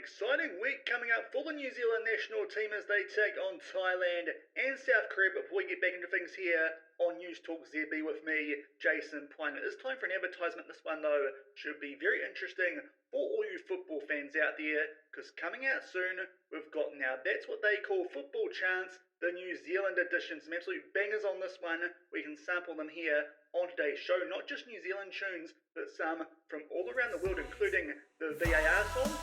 exciting week coming up for the New Zealand national team as they take on Thailand and South Korea. Before we get back into things here on News Talk ZB with me, Jason Pine. It is time for an advertisement. This one, though, should be very interesting for all you football fans out there, because coming out soon, we've got Now That's What They Call Football Chants, the New Zealand edition. Some absolute bangers on this one. We can sample them here on today's show. Not just New Zealand tunes, but some from all around the world, including the VAR song.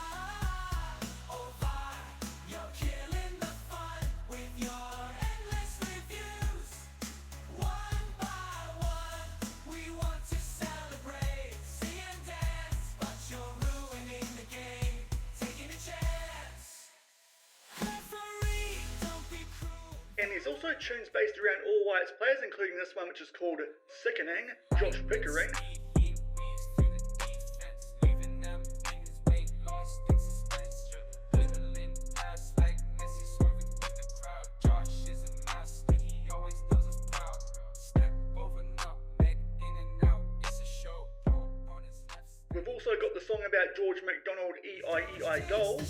And there's also tunes based around all whites players, including this one, which is called Sickening, Josh Pickering. We've also got the song about George McDonald, E-I-E-I goal.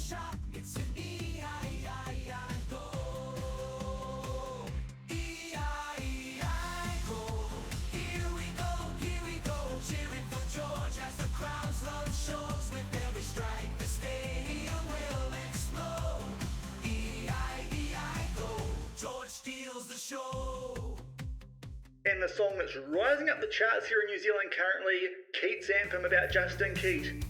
And the song that's rising up the charts here in New Zealand currently, Keats' anthem about Justin Keat.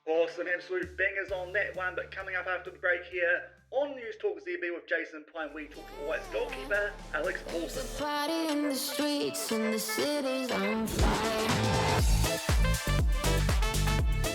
Awesome, absolute bangers on that one, but coming up after the break here on News Talk ZB with Jason Pine, we talk to White's goalkeeper, Alex Paulson. Party in the streets and the city's on fire.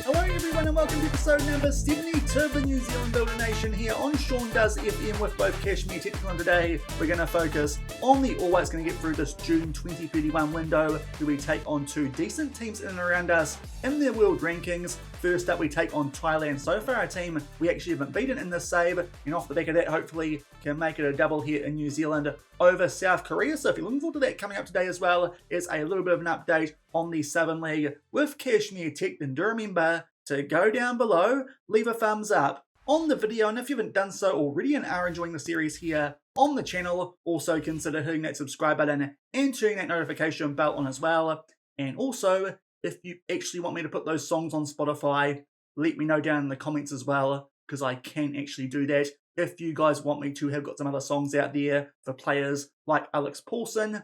Hello everyone and welcome to episode number 72 of the New Zealand Builder Nation here on Shaun Does FM with both Kashmir Technical, and today we're going to focus on the All Whites going to get through this June 2031 window where we take on two decent teams in and around us in their world rankings. First up we take on Thailand. So far our team we actually haven't beaten in this save, and off the back of that hopefully can make it a double here in New Zealand over South Korea. So if you're looking forward to that, coming up today as well is a little bit of an update on the Southern League with Kashmir Tech. And do remember to go down below, leave a thumbs up on the video, and if you haven't done so already and are enjoying the series here on the channel, also consider hitting that subscribe button and turning that notification bell on as well. And also, if you actually want me to put those songs on Spotify, let me know down in the comments as well, because I can actually do that. If you guys want me to have got some other songs out there for players like Alex Paulson,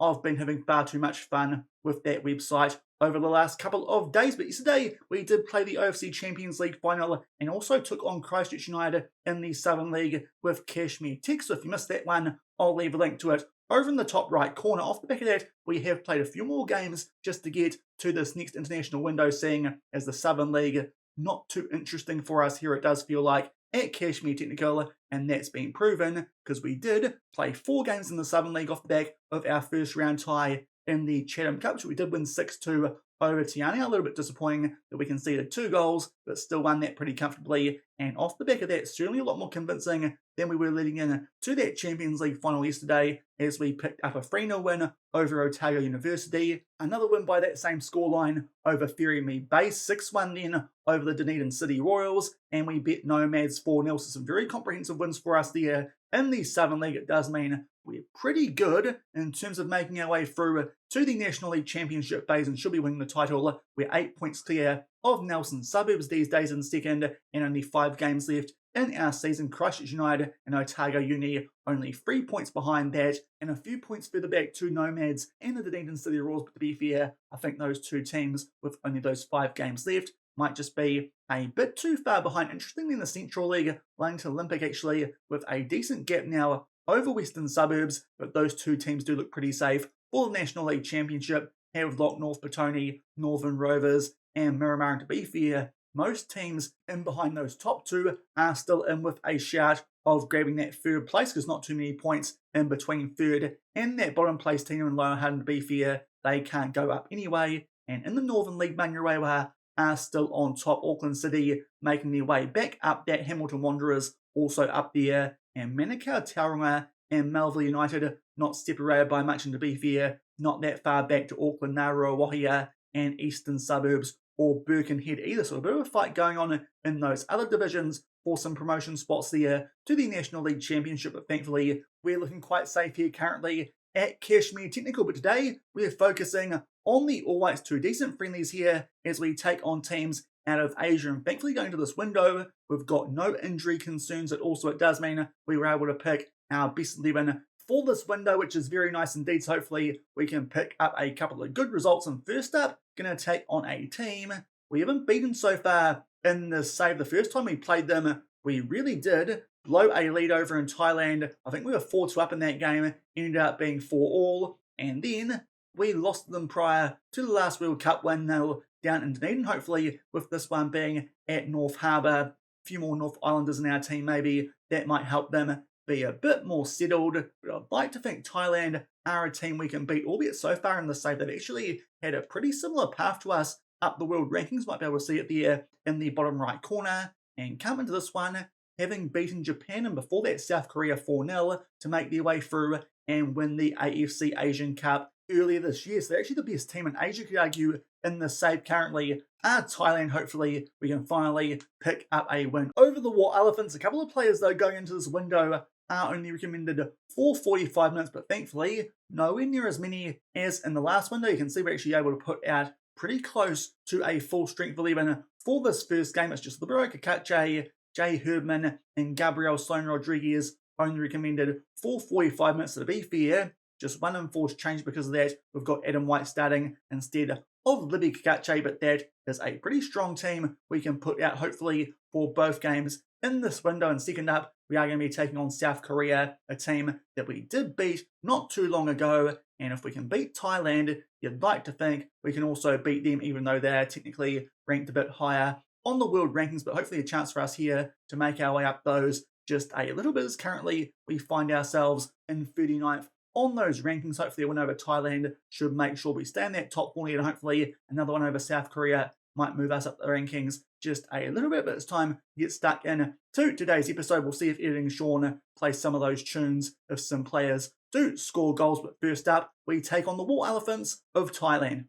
I've been having far too much fun with that website over the last couple of days. But yesterday we did play the OFC Champions League final and also took on Christchurch United in the Southern League with Kashmir Tech. So if you missed that one, I'll leave a link to it over in the top right corner. Off the back of that, we have played a few more games just to get to this next international window, seeing as the Southern League not too interesting for us here, it does feel like, at Kashmir Technical, and that's been proven because we did play 4 games in the Southern League off the back of our first round tie in the Chatham Cup, which we did win 6-2 over Tiani. A little bit disappointing that we conceded 2 goals, but still won that pretty comfortably. And off the back of that, certainly a lot more convincing than we were leading in to that Champions League final yesterday, as we picked up a 3-0 win over Otago University. Another win by that same scoreline over Ferrymead Base, 6-1 then over the Dunedin City Royals, and we bet Nomads 4-0. So some very comprehensive wins for us there in the Southern League. It does mean we're pretty good in terms of making our way through to the National League Championship phase and should be winning the title. We're 8 points clear of Nelson Suburbs these days in second, and only 5 games left in our season. Christchurch United and Otago Uni only 3 points behind that, and a few points further back to Nomads and the Dunedin City Royals. But to be fair, I think those two teams with only those 5 games left might just be a bit too far behind. Interestingly, in the Central League, Wellington Olympic actually with a decent gap now over Western Suburbs, but those two teams do look pretty safe for the National League Championship. Have Lock North Petone, Northern Rovers and Miramar. And to be fair, most teams in behind those top 2 are still in with a shout of grabbing that third place, because not too many points in between third and that bottom place team in Lower Hutt. And to be fair, they can't go up anyway. And in the Northern League, Manurewa are still on top. Auckland City making their way back up that. Hamilton Wanderers also up there. And Manukau Tauranga and Melville United not separated by much, and to be fair, not that far back to Auckland, Narrow, Wahia and Eastern Suburbs or Birkenhead either. So a bit of a fight going on in those other divisions for some promotion spots there to the National League Championship. But thankfully, we're looking quite safe here currently at Cashmere Technical. But today, we're focusing on the All Whites 2 decent friendlies here as we take on teams out of Asia. And thankfully, going to this window, we've got no injury concerns. And also, it does mean we were able to pick our best 11 for this window, which is very nice indeed. So hopefully, we can pick up a couple of good results. And first up, going to take on a team we haven't beaten so far in the save. The first time we played them, we really did blow a lead over in Thailand. I think we were 4-2 up in that game, ended up being 4-all. And then we lost them prior to the last World Cup 1-0 down in Dunedin. Hopefully, with this one being at North Harbour, a few more North Islanders in our team, maybe that might help them be a bit more settled. But I'd like to think Thailand are a team we can beat, albeit so far in the save they've actually had a pretty similar path to us up the world rankings. Might be able to see it there in the bottom right corner. And come into this one, having beaten Japan and before that South Korea 4-0 to make their way through and win the AFC Asian Cup earlier this year. So they're actually the best team in Asia, could argue, in the save currently are Thailand. Hopefully we can finally pick up a win over the War Elephants. A couple of players though going into this window are only recommended for 45 minutes, but thankfully nowhere near as many as in the last window. You can see we're actually able to put out pretty close to a full strength 11 for this first game. It's just Libero Kakache, Jay Herdman and Gabriel Sloan Rodriguez only recommended for 45 minutes. So to be fair, just one enforced change because of that. We've got Adam White starting instead of Libby Kakache, but that is a pretty strong team we can put out hopefully for both games in this window. And second up, we are going to be taking on South Korea, a team that we did beat not too long ago. And if we can beat Thailand, you'd like to think we can also beat them, even though they're technically ranked a bit higher on the world rankings. But hopefully a chance for us here to make our way up those just a little bit, as currently we find ourselves in 39th on those rankings. Hopefully a win over Thailand should make sure we stay in that top 40, and hopefully another one over South Korea might move us up the rankings just a little bit. But it's time to get stuck in to today's episode. We'll see if editing Shaun plays some of those tunes if some players do score goals. But first up, we take on the War Elephants of Thailand.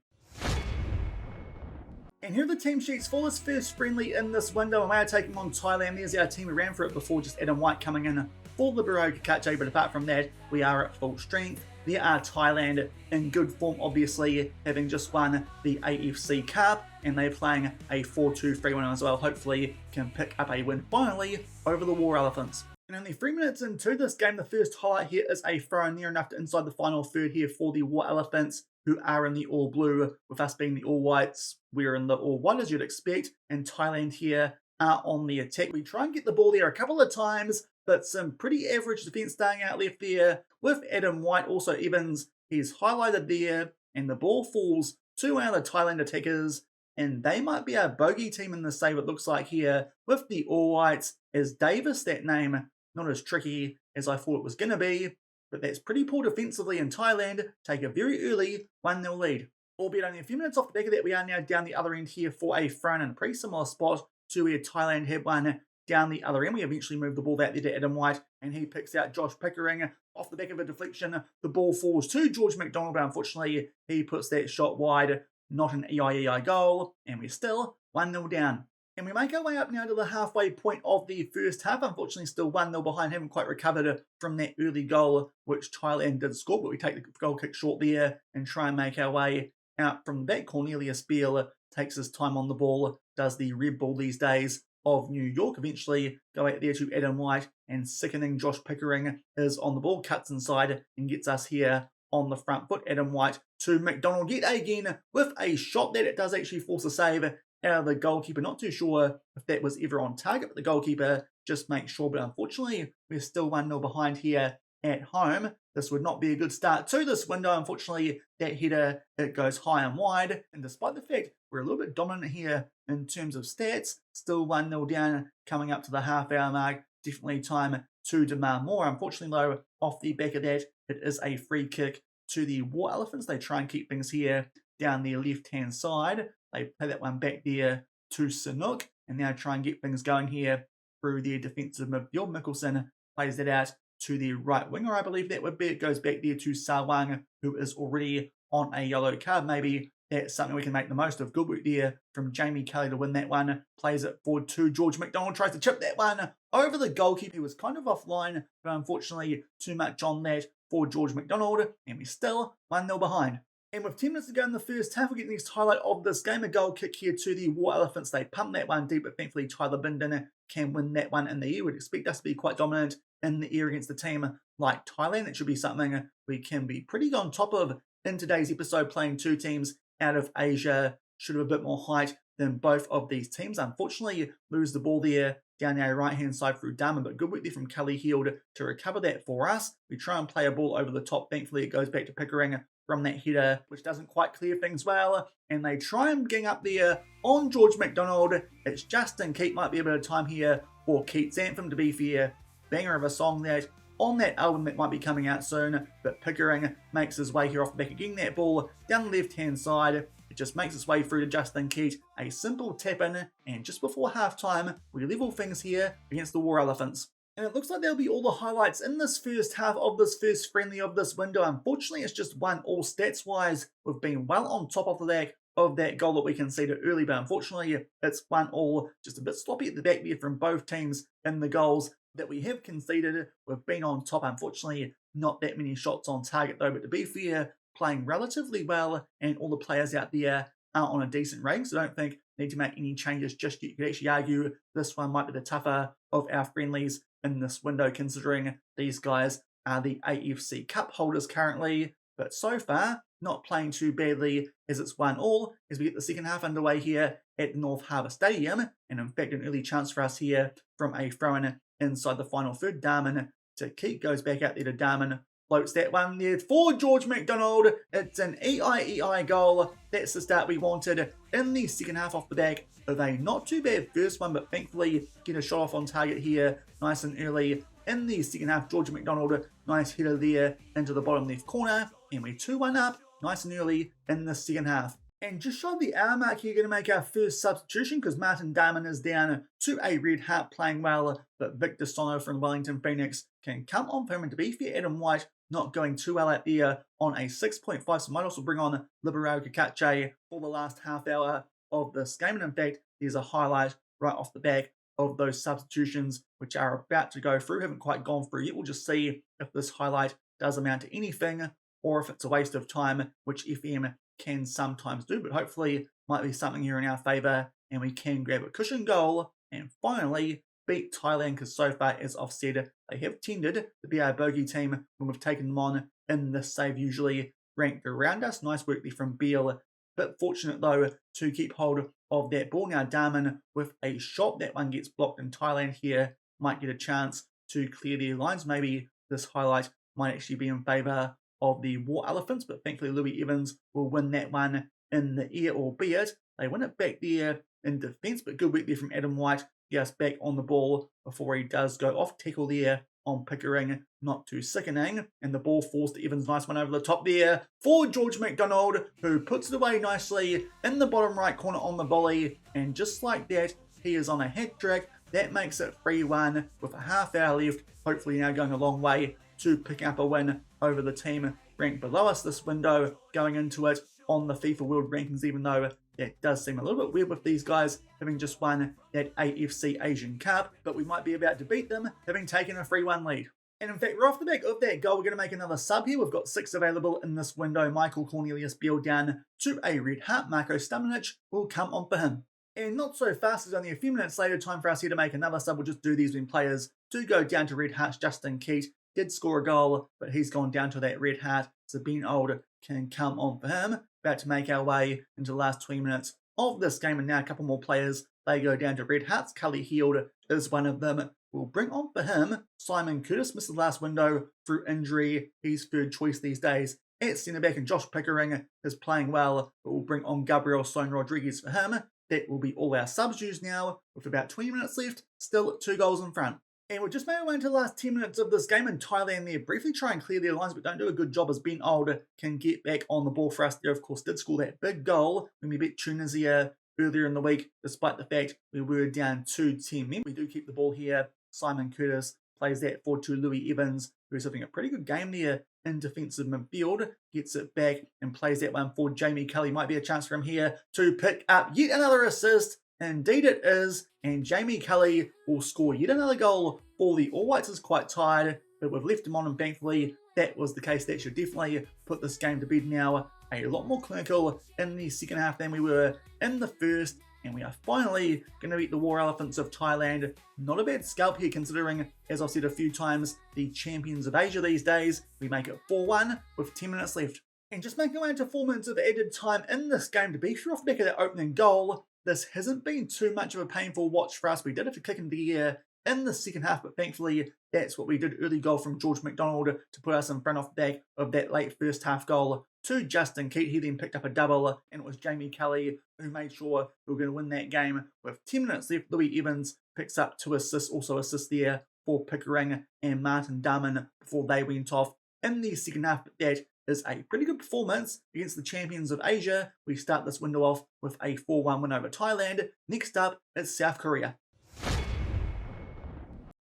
And here are the team sheets for this first friendly in this window. And we are taking on Thailand. There's our team. We ran for it before, just Adam White coming in for Libero Kakache. But apart from that, we are at full strength. There are Thailand in good form, obviously, having just won the AFC Cup. And they're playing a 4-2-3-1 as well. Hopefully can pick up a win finally over the War Elephants. And only 3 minutes into this game, the first highlight here is a throw near enough to inside the final third here for the War Elephants, who are in the all blue, with us being the all whites. We're in the all white as you'd expect, and Thailand here are on the attack. We try and get the ball there a couple of times, but some pretty average defence staying out left there with Adam White. Also Evans, he's highlighted there, and the ball falls to our Thailand attackers, and they might be our bogey team in the save, it looks like here, with the all whites. Is Davis that name? Not as tricky as I thought it was going to be, but that's pretty poor defensively, in Thailand take a very early 1-0 lead. Albeit only a few minutes off the back of that, we are now down the other end here for a throw in a pretty similar spot to where Thailand had one down the other end. We eventually moved the ball out there to Adam White, and he picks out Josh Pickering off the back of a deflection. The ball falls to George McDonald, but unfortunately he puts that shot wide. Not an EIEI goal, and we're still 1-0 down. And we make our way up now to the halfway point of the first half. Unfortunately, still 1-0 behind. Haven't quite recovered from that early goal, which Thailand did score, but we take the goal kick short there and try and make our way out from the back. Cornelius Beale takes his time on the ball, does the Red Bull these days of New York. Eventually go out there to Adam White, and sickening Josh Pickering is on the ball, cuts inside and gets us here on the front foot. Adam White to McDonald yet again with a shot that it does actually force a save out of the goalkeeper. Not too sure if that was ever on target, but the goalkeeper just makes sure. But unfortunately, we're still 1-0 behind here at home. This would not be a good start to this window. Unfortunately, that header, it goes high and wide. And despite the fact we're a little bit dominant here in terms of stats, still 1-0 down coming up to the half-hour mark. Definitely time to demand more. Unfortunately, though, off the back of that, it is a free kick to the War Elephants. They try and keep things here down the left-hand side. They play that one back there to Sanook, and now try and get things going here through their defensive midfield. Mickelson plays that out to the right winger, I believe that would be. It goes back there to Sawang, who is already on a yellow card. Maybe that's something we can make the most of. Good work there from Jamie Kelly to win that one. Plays it forward to George McDonald, tries to chip that one over the goalkeeper. He was kind of offline, but unfortunately too much on that for George McDonald, and we're still 1-0 behind. And with 10 minutes to go in the first half, we're getting the next highlight of this game. A goal kick here to the War Elephants. They pump that one deep, but thankfully Tyler Bindon can win that one in the air. We'd expect us to be quite dominant in the air against a team like Thailand. It should be something we can be pretty on top of in today's episode, playing two teams out of Asia. Should have a bit more height than both of these teams. Unfortunately, lose the ball there down our right-hand side through Dharma, but good work there from Kelly Heald to recover that for us. We try and play a ball over the top. Thankfully, it goes back to Pickering from that header, which doesn't quite clear things well, and they try and gang up there on George McDonald. It's Justin Keat. Might be a bit of time here for Keat's Anthem, to be fair. Banger of a song that on that album that might be coming out soon, but Pickering makes his way here off the back of getting that ball down the left-hand side. It just makes its way through to Justin Keat, a simple tap-in, and just before half-time, we level things here against the War Elephants. And it looks like there'll be all the highlights in this first half of this first friendly of this window. Unfortunately, it's just 1-1 stats-wise. We've been well on top of that goal that we conceded early, but unfortunately, it's 1-1. Just a bit sloppy at the back there from both teams in the goals that we have conceded. We've been on top. Unfortunately, not that many shots on target though, but to be fair, playing relatively well, and all the players out there are on a decent rating, so I don't think need to make any changes just yet. You could actually argue this one might be the tougher of our friendlies in this window, considering these guys are the AFC Cup holders currently. But so far, not playing too badly as it's 1-1 as we get the second half underway here at the North Harbour Stadium. And in fact, an early chance for us here from a throw-in inside the final third. Darman to Keat, goes back out there to Darman, floats that one there for George McDonald. It's an EI goal. That's the start we wanted in the second half off the back of a not too bad first one, but thankfully get a shot off on target here nice and early in the second half. George McDonald, nice header there into the bottom left corner, and we're 2-1 up nice and early in the second half. And just shy of the hour mark here, going to make our first substitution because Martin Darman is down to a red heart, playing well, but Victor Sono from Wellington Phoenix can come on for him. And to be fair, Adam White not going too well out there on a 6.5, so might also bring on Libero Kakache for the last half hour of this game. And in fact, there's a highlight right off the back of those substitutions, which are about to go through. Haven't quite gone through yet. We'll just see if this highlight does amount to anything or if it's a waste of time, which FM can sometimes do, but hopefully might be something here in our favour and we can grab a cushion goal and finally beat Thailand, because so far, as I've said, they have tended to be our bogey team when we've taken them on in this save, usually ranked around us. Nice work there from Beale. Bit fortunate though to keep hold of that ball. Now Darman with a shot, that one gets blocked, and Thailand here might get a chance to clear their lines. Maybe this highlight might actually be in favour of the War Elephants, but thankfully Louis Evans will win that one in the air, albeit they win it back there in defence, but good work there from Adam White. Just back on the ball before he does go off. Tackle there on Pickering, not too sickening, and the ball falls to Evans. Nice one over the top there for George McDonald, who puts it away nicely in the bottom right corner on the volley, and just like that, he is on a hat trick. That makes it 3-1 with a half hour left. Hopefully now going a long way to pick up a win over the team ranked below us this window, going into it on the FIFA World Rankings, even though that does seem a little bit weird with these guys having just won that AFC Asian Cup, but we might be about to beat them, having taken a 3-1 lead. And in fact, we're off the back of that goal. We're going to make another sub here. We've got 6 available in this window. Michael Cornelius Beale down to a red heart. Marko Stamanic will come on for him. And not so fast, as only a few minutes later, time for us here to make another sub. We'll just do these when players do go down to red hearts. Justin Keat did score a goal, but he's gone down to that red heart, so Ben Old can come on for him. About to make our way into the last 20 minutes of this game, and now a couple more players, they go down to red hearts. Cully Heald is one of them. We'll bring on for him Simon Curtis, missed the last window through injury. He's third choice these days at centre back, and Josh Pickering is playing well, but we'll bring on Gabriel Son Rodriguez for him. That will be all our subs used now, with about 20 minutes left, still 2 goals in front. And we'll just make our way into the last 10 minutes of this game in Thailand there. Briefly try and clear their lines, but don't do a good job as Ben Old can get back on the ball for us there. Of course, did score that big goal when we beat Tunisia earlier in the week, despite the fact we were down 2-10 men. We do keep the ball here. Simon Curtis plays that forward to Louis Evans, who's having a pretty good game there in defensive midfield. Gets it back and plays that one for Jamie Kelly. Might be a chance for him here to pick up yet another assist. Indeed it is, and Jamie Kelly will score yet another goal for the All Whites. Is quite tired, but we've left him on, and thankfully that was the case. That should definitely put this game to bed now. A lot more clinical in the second half than we were in the first, and we are finally going to beat the War Elephants of Thailand. Not a bad scalp here considering, as I've said a few times, the champions of Asia these days. We make it 4-1 with 10 minutes left. And just making our way into 4 minutes of added time in this game to be sure off the back of that opening goal. This hasn't been too much of a painful watch for us. We did have to kick into the air in the second half, but thankfully that's what we did. Early goal from George McDonald to put us in front off the back of that late first half goal to Justin Keat. He then picked up a double, and it was Jamie Kelly who made sure we were going to win that game. With 10 minutes left, Louis Evans picks up 2 assists, also assists there for Pickering and Martin Darman before they went off in the second half. But that is a pretty good performance against the champions of Asia. We start this window off with a 4-1 win over Thailand. Next up is South Korea.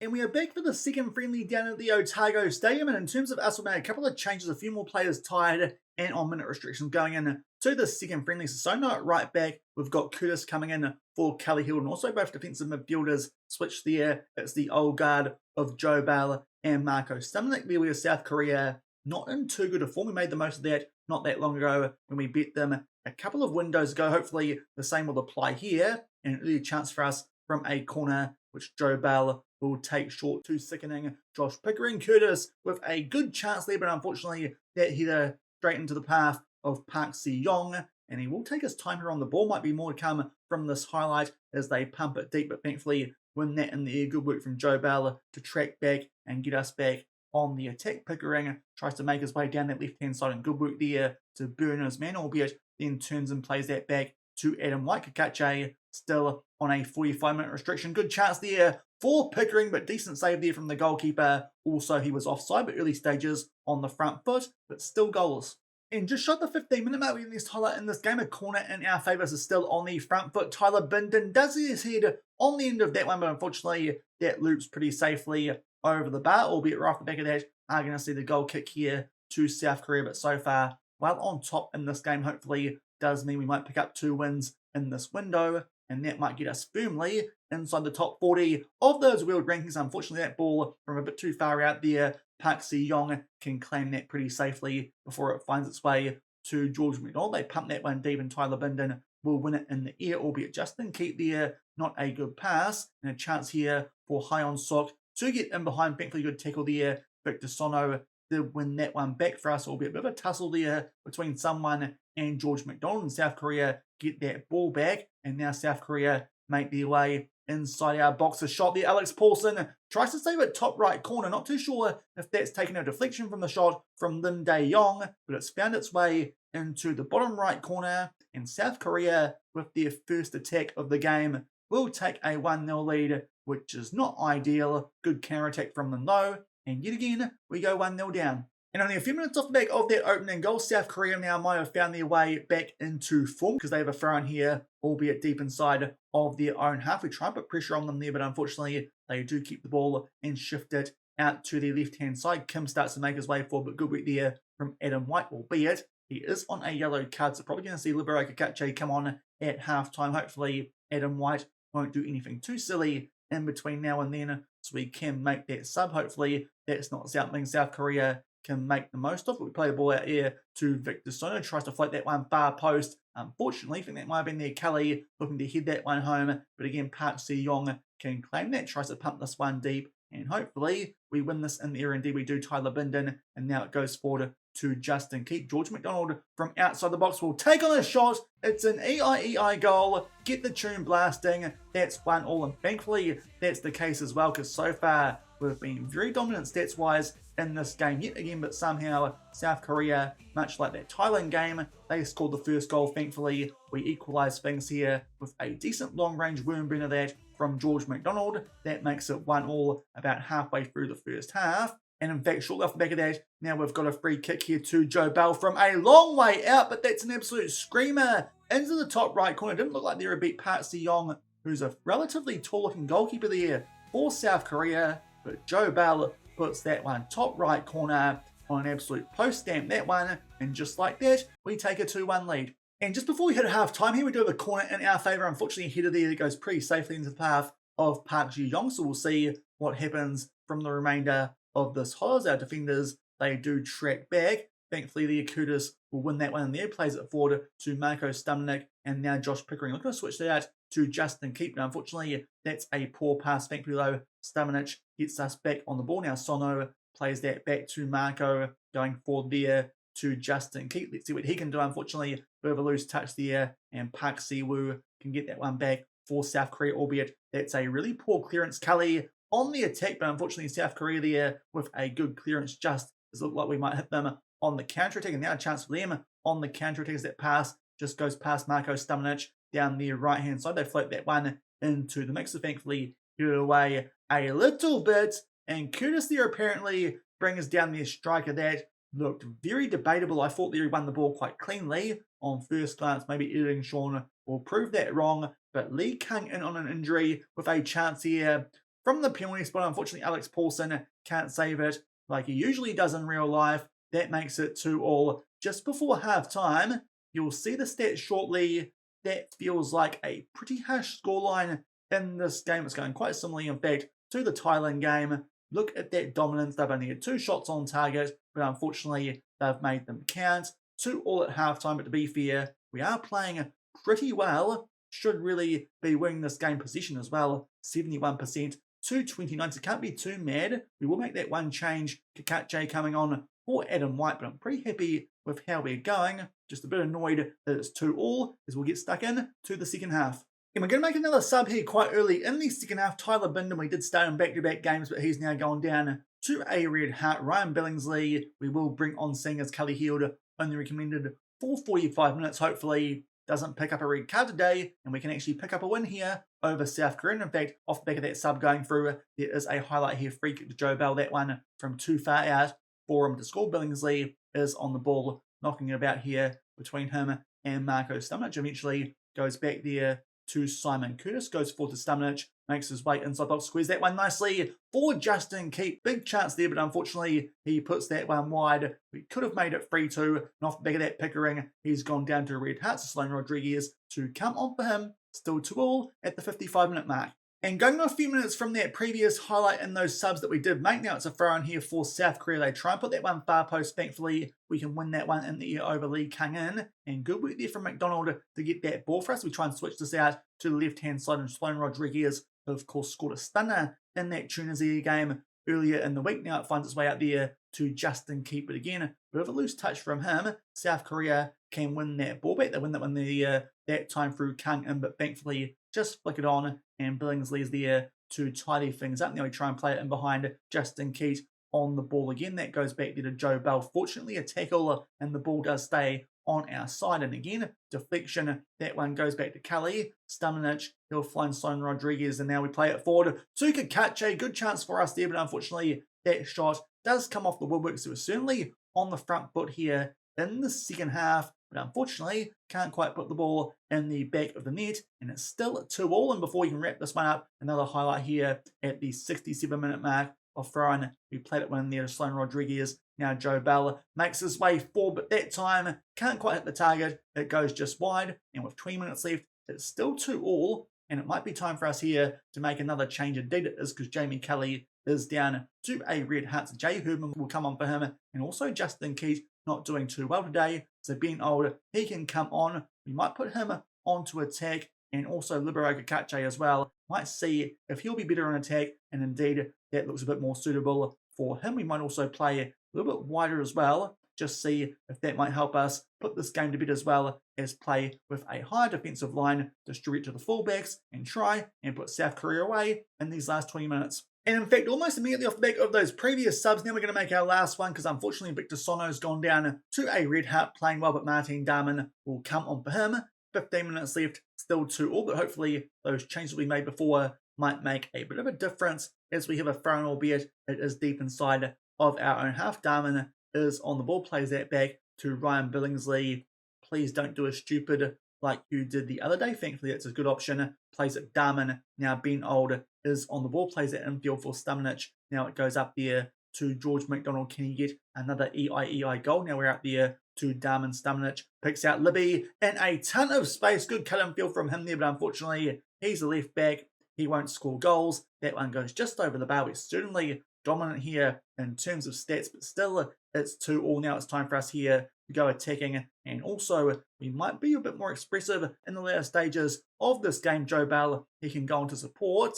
And we are back for the second friendly down at the Otago Stadium. And in terms of us, we made a couple of changes, a few more players tired and on minute restrictions going in to the second friendly. So now at right back, we've got Curtis coming in for Kelly Hill, and also both defensive midfielders switched there. It's the old guard of Joe Bell and Marco Stumnick there. We have South Korea not in too good a form. We made the most of that not that long ago when we beat them a couple of windows ago. Hopefully the same will apply here. And an early chance for us from a corner, which Joe Bell will take short to sickening Josh Pickering. Curtis with a good chance there, but unfortunately that header straight into the path of Park Si-yong. And he will take his time here on the ball. Might be more to come from this highlight as they pump it deep, but thankfully win that in the air. Good work from Joe Bell to track back and get us back on the attack. Pickering tries to make his way down that left-hand side, and good work there to burn his man, albeit then turns and plays that back to Adam White. Kakache still on a 45-minute restriction. Good chance there for Pickering, but decent save there from the goalkeeper. Also, he was offside, but early stages on the front foot, but still goalless. And just shot the 15-minute mark, we get this highlight in this game. A corner in our favour is still on the front foot. Tyler Bindon does his head on the end of that one, but unfortunately that loops pretty safely over the bar, albeit right off the back of that, are going to see the goal kick here to South Korea. But so far, well on top in this game, hopefully does mean we might pick up 2 wins in this window, and that might get us firmly inside the top 40 of those world rankings. Unfortunately, that ball from a bit too far out there, Park Si-yong can claim that pretty safely before it finds its way to George McDonald. They pump that one deep, and Tyler Bindon will win it in the air, albeit Justin Keat there, not a good pass, and a chance here for Hyon Sok to get in behind. Thankfully, good tackle there. Victor Sono did win that one back for us, albeit a bit of a tussle there between someone and George McDonald. And South Korea get that ball back, and now South Korea make their way inside our box. A shot there. Alex Paulson tries to save it top right corner. Not too sure if that's taken a deflection from the shot from Lim Dae-yong, but it's found its way into the bottom right corner. And South Korea, with their first attack of the game, will take a 1-0 lead, which is not ideal. Good counter-attack from them though. And yet again, we go 1-0 down. And only a few minutes off the back of that opening goal, South Korea now might have found their way back into form because they have a throw in here, albeit deep inside of their own half. We try and put pressure on them there, but unfortunately they do keep the ball and shift it out to their left-hand side. Kim starts to make his way forward, but good work there from Adam White, albeit he is on a yellow card, so probably going to see Libero Kakache come on at half-time. Hopefully Adam White won't do anything too silly in between now and then, so we can make that sub. Hopefully that's not something South Korea can make the most of. We play the ball out here to Victor Sono, tries to float that one far post. Unfortunately, I think that might have been there Kelly looking to head that one home, but again Park Si-yong can claim that, tries to pump this one deep, and hopefully we win this in the air. Indeed we do. Tyler Bindon, and now it goes forward to Justin Keat. George McDonald from outside the box will take on a shot. It's an EIEI goal. Get the tune blasting. That's 1-1, and thankfully that's the case as well, because so far we've been very dominant stats-wise in this game yet again, but somehow South Korea, much like that Thailand game, they scored the first goal. Thankfully, we equalised things here with a decent long-range worm burner that from George McDonald. That makes it 1-1 about halfway through the first half. And in fact, shortly off the back of that, now we've got a free kick here to Joe Bell from a long way out, but that's an absolute screamer into the top right corner. Didn't look like they were beat Park Si-young, who's a relatively tall-looking goalkeeper there for South Korea, but Joe Bell puts that one top right corner on an absolute post stamp, that one, and just like that, we take a 2-1 lead. And just before we hit half time here, we do have a corner in our favour. Unfortunately, a header there that goes pretty safely into the path of Park Ji-young, so we'll see what happens from the remainder of this hollows. Our defenders, they do track back. Thankfully, the Akutis will win that one in there. Plays it forward to Marko Stumnik, and now Josh Pickering. Looking to switch that out to Justin Keep. Now, unfortunately, that's a poor pass. Thankfully, though, Stumnik gets us back on the ball. Now, Sono plays that back to Marko, going forward there to Justin Keep. Let's see what he can do. Unfortunately, bit of a loose touch there, and Park Si-woo can get that one back for South Korea, albeit that's a really poor clearance. Cully on the attack, but unfortunately South Korea there with a good clearance. Just does look like we might hit them on the counter-attack, and now a chance for them on the counter-attack as that pass just goes past Marko Stumnik down the right-hand side. They float that one into the mixer, thankfully hit it away a little bit, and Curtis there apparently brings down their striker. That looked very debatable. I thought there he won the ball quite cleanly on first glance. Maybe editing Shaun will prove that wrong, but Lee Kung in on an injury with a chance here from the penalty spot. Unfortunately, Alex Paulson can't save it like he usually does in real life. That makes it 2-2 just before half-time. You'll see the stats shortly. That feels like a pretty harsh scoreline in this game. It's going quite similarly, in fact, to the Thailand game. Look at that dominance. They've only had 2 shots on target, but unfortunately, they've made them count. 2-2 at half-time, but to be fair, we are playing pretty well. Should really be winning this game possession as well. 71% to 29, so can't be too mad. We will make that one change. Kakache coming on for Adam White, but I'm pretty happy with how we're going. Just a bit annoyed that it's 2-2 as we'll get stuck in to the second half. And we're going to make another sub here quite early in the second half. Tyler Bindon, we did start in back-to-back games, but he's now gone down to a red heart. Ryan Billingsley, we will bring on seeing as Cully Heald, only recommended for 45 minutes. Hopefully doesn't pick up a red card today, and we can actually pick up a win here over South Korea. In fact, off the back of that sub going through, there is a highlight here, free kick to Joe Bell, that one from too far out for him to score. Billingsley is on the ball, knocking it about here between him and Marko Stumnik. Eventually goes back there to Simon Curtis, goes forward to Stumnik, makes his way inside box, squares that one nicely for Justin Keep. Big chance there, but unfortunately he puts that one wide. We could have made it 3-2, and off the back of that Pickering, he's gone down to red heart. So Sloan Rodriguez to come on for him. Still 2-2 at the 55-minute mark. And going on a few minutes from that previous highlight in those subs that we did make, now it's a throw in here for South Korea. They try and put that one far post. Thankfully, we can win that one in the air over Lee Kung-in. And good work there from McDonald to get that ball for us. We try and switch this out to the left-hand side, and Sloan Rodriguez, of course, scored a stunner in that Tunisia game earlier in the week. Now it finds its way out there to Justin Keep, but again, bit of a loose touch from him. South Korea can win that ball back. They win that one there that time through Kung-in, but thankfully just flick it on, and Billingsley's there to tidy things up. Now we try and play it in behind Justin Keat on the ball again. That goes back there to Joe Bell. Fortunately, a tackle, and the ball does stay on our side. And again, deflection. That one goes back to Cully. Stumnik, he'll find Sloan Rodriguez, and now we play it forward to Kakache. Good chance for us there, but unfortunately, that shot does come off the woodwork. So we're certainly on the front foot here in the second half, but unfortunately can't quite put the ball in the back of the net, and it's still 2-2. And before we can wrap this one up, another highlight here at the 67-minute mark of throwing. We played it one there to Sloan Rodriguez. Now Joe Bell makes his way forward, but that time can't quite hit the target. It goes just wide, and with 20 minutes left, it's still 2-2, and it might be time for us here to make another change. Indeed it is, because Jamie Kelly is down to a red heart. So Jay Herdman will come on for him, and also Justin Keat not doing too well today. So Ben Old, he can come on. We might put him onto attack, and also Libero Kakache as well. Might see if he'll be better on attack, and indeed that looks a bit more suitable for him. We might also play a little bit wider as well, just see if that might help us put this game to bed, as well as play with a higher defensive line, distribute to the fullbacks, and try and put South Korea away in these last 20 minutes. And in fact, almost immediately off the back of those previous subs, now we're going to make our last one, because unfortunately Victor Sono's gone down to a red heart, playing well, but Martin Darman will come on for him. 15 minutes left, still 2-2, but hopefully those changes will be made before might make a bit of a difference as we have a throw-in, albeit it is deep inside of our own half. Darman is on the ball, plays that back to Ryan Billingsley. Please don't do a stupid like you did the other day. Thankfully, it's a good option. Plays it Darman. Now Ben Old is on the ball, plays it infield for Stamnich. Now it goes up there to George McDonald. Can he get another EIEI goal? Now we're out there to Darman. Stamnich picks out Libby in a ton of space. Good cut and field from him there, but unfortunately, he's a left back. He won't score goals. That one goes just over the bar. We're certainly dominant here in terms of stats, but still it's 2-2 now. It's time for us here to go attacking, and also we might be a bit more expressive in the later stages of this game. Joe Bell, he can go on to support.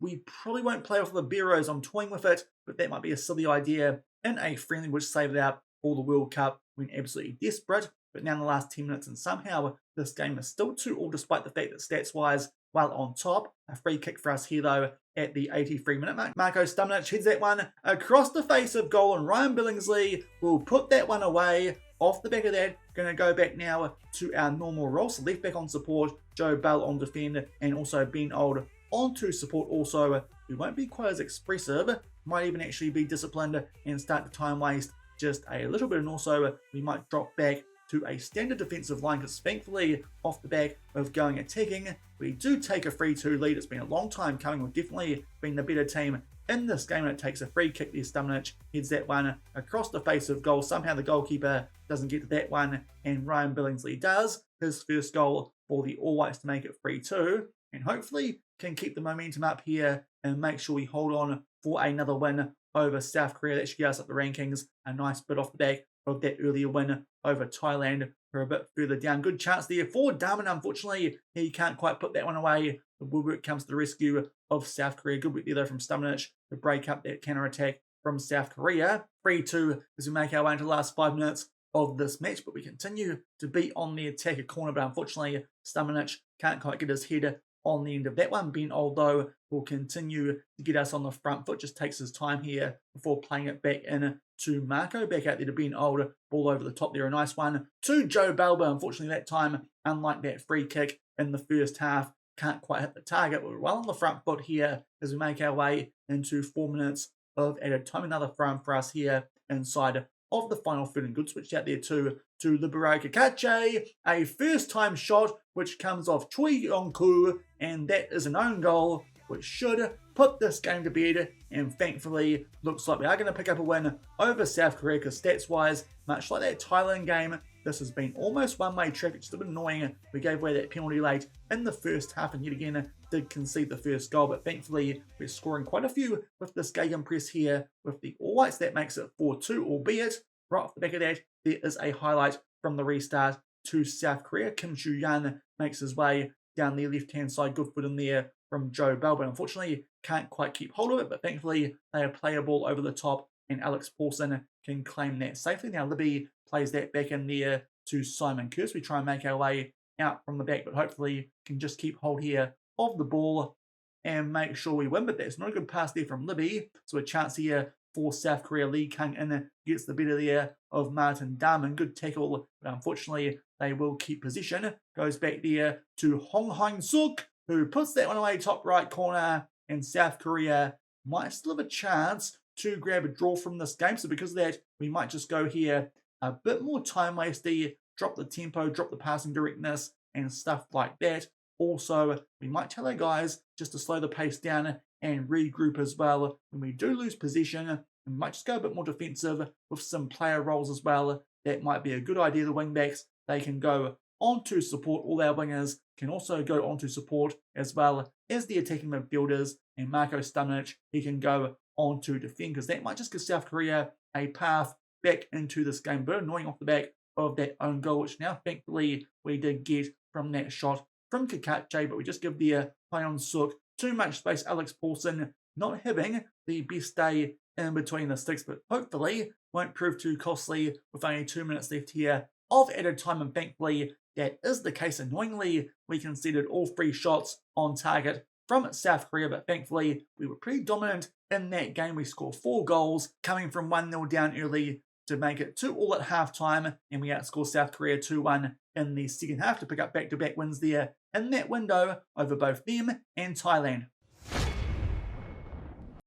We probably won't play off the Beros. I'm toying with it, but that might be a silly idea in a friendly which saved out for the World Cup when absolutely desperate. But now in the last 10 minutes, and somehow this game is still 2-2 despite the fact that stats-wise, well on top. A free kick for us here though at the 83-minute mark. Marko Stamnich heads that one across the face of goal, and Ryan Billingsley will put that one away. Off the back of that, going to go back now to our normal role. So left back on support, Joe Bell on defend, and also Ben Old on to support also. We won't be quite as expressive, might even actually be disciplined and start the time waste just a little bit, and also we might drop back to a standard defensive line because thankfully off the back of going attacking, we do take a 3-2 lead. It's been a long time coming. We've definitely been the better team in this game, and it takes a free kick there. Stamnich heads that one across the face of goal. Somehow the goalkeeper doesn't get to that one, and Ryan Billingsley does. His first goal for the All Whites to make it 3-2, and hopefully can keep the momentum up here and make sure we hold on for another win over South Korea. That should get us up the rankings. A nice bit off the back of that earlier win over Thailand. We're a bit further down. Good chance there for Darman. Unfortunately, he can't quite put that one away. The Woodwork comes to the rescue of South Korea. Good work there though from Stamnich to break up that counter-attack from South Korea. 3-2 as we make our way into the last 5 minutes of this match, but we continue to be on the attacker corner, but unfortunately Stamnich can't quite get his head on the end of that one. Ben Old though will continue to get us on the front foot, just takes his time here before playing it back in to Marko. Back out there to Ben Old, ball over the top there, a nice one to Joe Balba. Unfortunately that time, unlike that free kick in the first half, can't quite hit the target, but we're well on the front foot here as we make our way into 4 minutes of added time. Another throw for us here inside of the final third, and good switch out there to Libero Kakache. A first time shot which comes off Choi Yong-ku, and that is an own goal which should put this game to bed, and thankfully looks like we are going to pick up a win over South Korea because stats wise, much like that Thailand game, this has been almost one-way traffic. It's a bit annoying. We gave away that penalty late in the first half and yet again did concede the first goal, but thankfully we're scoring quite a few with this gegenpress here with the All Whites. That makes it 4-2, albeit right off the back of that, there is a highlight from the restart to South Korea. Kim Chu-yan makes his way down the left-hand side. Good foot in there from Joe Bell, but unfortunately can't quite keep hold of it, but thankfully they play a ball over the top and Alex Paulson can claim that safely. Now Libby plays that back in there to Simon Kurz. We try and make our way out from the back, but hopefully can just keep hold here of the ball and make sure we win, but that's not a good pass there from Libby. So a chance here for South Korea. Lee Kang-in gets the better there of Martin Darman. Good tackle, but unfortunately they will keep possession. Goes back there to Hong Hain-suk, who puts that one away top right corner, and South Korea might still have a chance to grab a draw from this game. So because of that, we might just go here a bit more time wasty, drop the tempo, drop the passing directness and stuff like that. Also, we might tell our guys just to slow the pace down and regroup as well. When we do lose possession, we might just go a bit more defensive with some player roles as well. That might be a good idea. The wing-backs, they can go on to support. All our wingers can also go on to support as well as the attacking midfielders. And Marko Stamnich, he can go on to defend because that might just give South Korea a path back into this game. But annoying off the back of that own goal, which now thankfully we did get from that shot from Kakache, but we just give the Hain-suk too much space. Alex Paulson not having the best day in between the sticks, but hopefully won't prove too costly with only 2 minutes left here of added time, and thankfully that is the case. Annoyingly, we conceded all 3 shots on target from South Korea, but thankfully we were pretty dominant in that game. We scored 4 goals coming from 1-0 down early to make it 2-2 at halftime, and we outscore South Korea 2-1 in the second half to pick up back-to-back wins there in that window over both them and Thailand.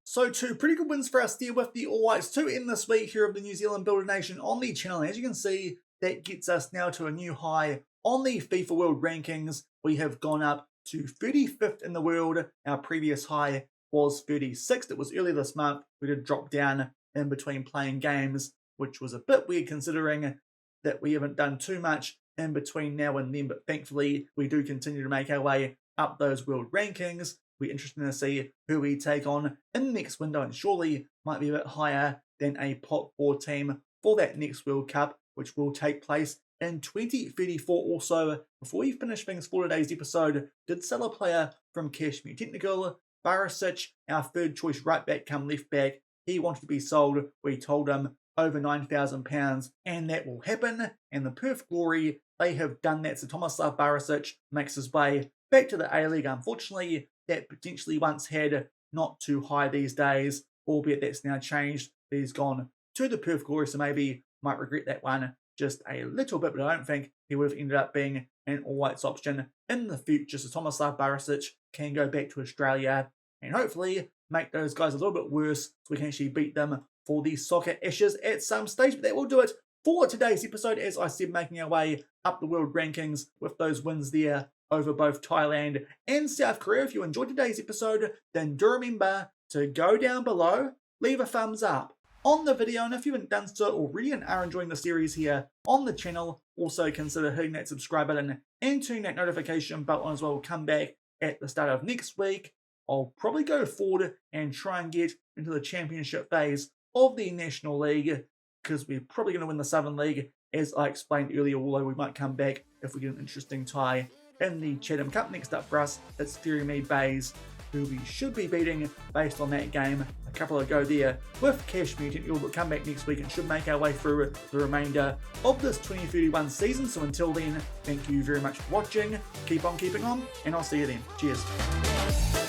So 2 pretty good wins for us there with the All Whites to end this week here of the New Zealand Builder Nation on the channel. As you can see, that gets us now to a new high on the FIFA World Rankings. We have gone up to 35th in the world. Our previous high was 36th. It was earlier this month. We did drop down in between playing games, which was a bit weird considering that we haven't done too much in between now and then, but thankfully we do continue to make our way up those world rankings. We're interested to see who we take on in the next window, and surely might be a bit higher than a pot 4 team for that next World Cup, which will take place in 2034. Also, before we finish things for today's episode, did sell a player from Kashmir Technical, Barisic, our third choice right back come left back. He wanted to be sold. We told him over £9,000, and that will happen. And the Perth Glory, they have done that. So Tomislav Barisic makes his way back to the A-League. Unfortunately, that potentially once had not too high these days, albeit that's now changed. He's gone to the Perth Glory, so maybe might regret that one just a little bit, but I don't think he would have ended up being an all-whites option in the future. So Tomislav Barisic can go back to Australia and hopefully make those guys a little bit worse so we can actually beat them for the Soccer Ashes at some stage. But that will do it for today's episode. As I said, making our way up the world rankings with those wins there over both Thailand and South Korea. If you enjoyed today's episode, then do remember to go down below, leave a thumbs up on the video, and if you haven't done so already and are enjoying the series here on the channel, also consider hitting that subscribe button and turning that notification bell on as well. We'll come back at the start of next week. I'll probably go forward and try and get into the championship phase of the National League, because we're probably going to win the Southern League, as I explained earlier, although we might come back if we get an interesting tie in the Chatham Cup. Next up for us, it's Ferrymead Bays, who we should be beating based on that game a couple ago there with Kashmir Technical. We'll come back next week and should make our way through the remainder of this 2031 season. So until then, thank you very much for watching. Keep on keeping on, and I'll see you then. Cheers.